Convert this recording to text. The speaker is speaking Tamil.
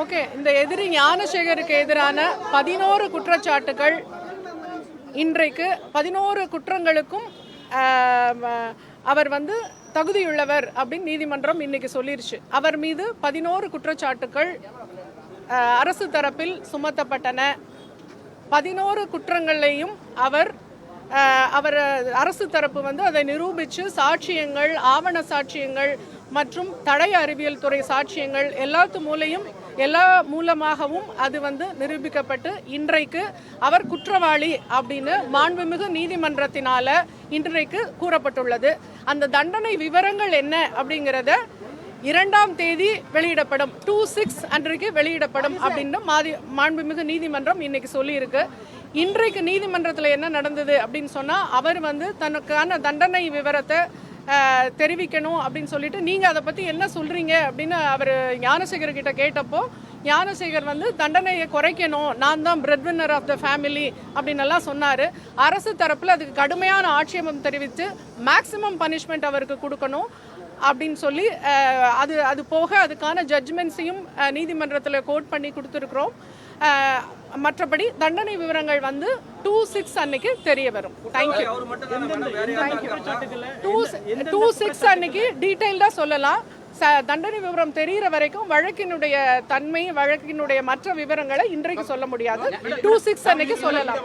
ஓகே, இந்த எதிரி ஞானசேகருக்கு எதிரான 11 குற்றச்சாட்டுகள் இன்றைக்கு 11 குற்றங்களுக்கும் அவர் தகுதியுள்ளவர் அப்படின்னு நீதிமன்றம் இன்னைக்கு சொல்லிருச்சு. அவர் மீது 11 குற்றச்சாட்டுகள் அரசு தரப்பில் சுமத்தப்பட்டன. 11 குற்றங்களையும் அவர் அரசு தரப்பு அதை நிரூபித்து சாட்சியங்கள், ஆவண சாட்சியங்கள் மற்றும் தடய அறிவியல் துறை சாட்சியங்கள் எல்லா மூலமாகவும் அது நிரூபிக்கப்பட்டு இன்றைக்கு அவர் குற்றவாளி அப்படின்னு மாண்புமிகு நீதிமன்றத்தினால இன்றைக்கு கூறப்பட்டுள்ளது. அந்த தண்டனை விவரங்கள் என்ன அப்படிங்கிறத 2ஆம் தேதி வெளியிடப்படும், 2/6 அன்றைக்கு வெளியிடப்படும் அப்படின்னு மாண்புமிகு நீதிமன்றம் இன்னைக்கு சொல்லியிருக்கு. இன்றைக்கு நீதிமன்றத்தில் என்ன நடந்தது அப்படின்னு சொன்னால், அவர் தனக்கான தண்டனை விவரத்தை தெரிவிக்கணும் அப்படின்னு சொல்லிட்டு, நீங்கள் அதை பற்றி என்ன சொல்கிறீங்க அப்படின்னு அவர் ஞானசேகர் கிட்ட கேட்டப்போ, ஞானசேகர் தண்டனையை குறைக்கணும், நான் தான் breadwinner of the family அப்படின்னு எல்லாம் சொன்னார். அரசு தரப்பில் அதுக்கு கடுமையான ஆட்சேபம் தெரிவித்து மேக்சிமம் பனிஷ்மெண்ட் அவருக்கு கொடுக்கணும் அப்படின்னு சொல்லி அது போக அதுக்கான ஜட்ஜ்மெண்ட்ஸையும் நீதிமன்றத்தில் கோட் பண்ணி கொடுத்துருக்குறோம். மற்றபடி தண்டனை விவரங்கள் 2/6 அன்னைக்கு தெரிய வரும். தேங்க்யூ. 2/6 அன்னைக்கு டீட்டெயில்டாக சொல்லலாம். தண்டனை விவரம் தெரிகிற வரைக்கும் வழக்கினுடைய தன்மை, வழக்கினுடைய மற்ற விவரங்களை இன்றைக்கு சொல்ல முடியாது. 2/6 அன்னைக்கு சொல்லலாம்.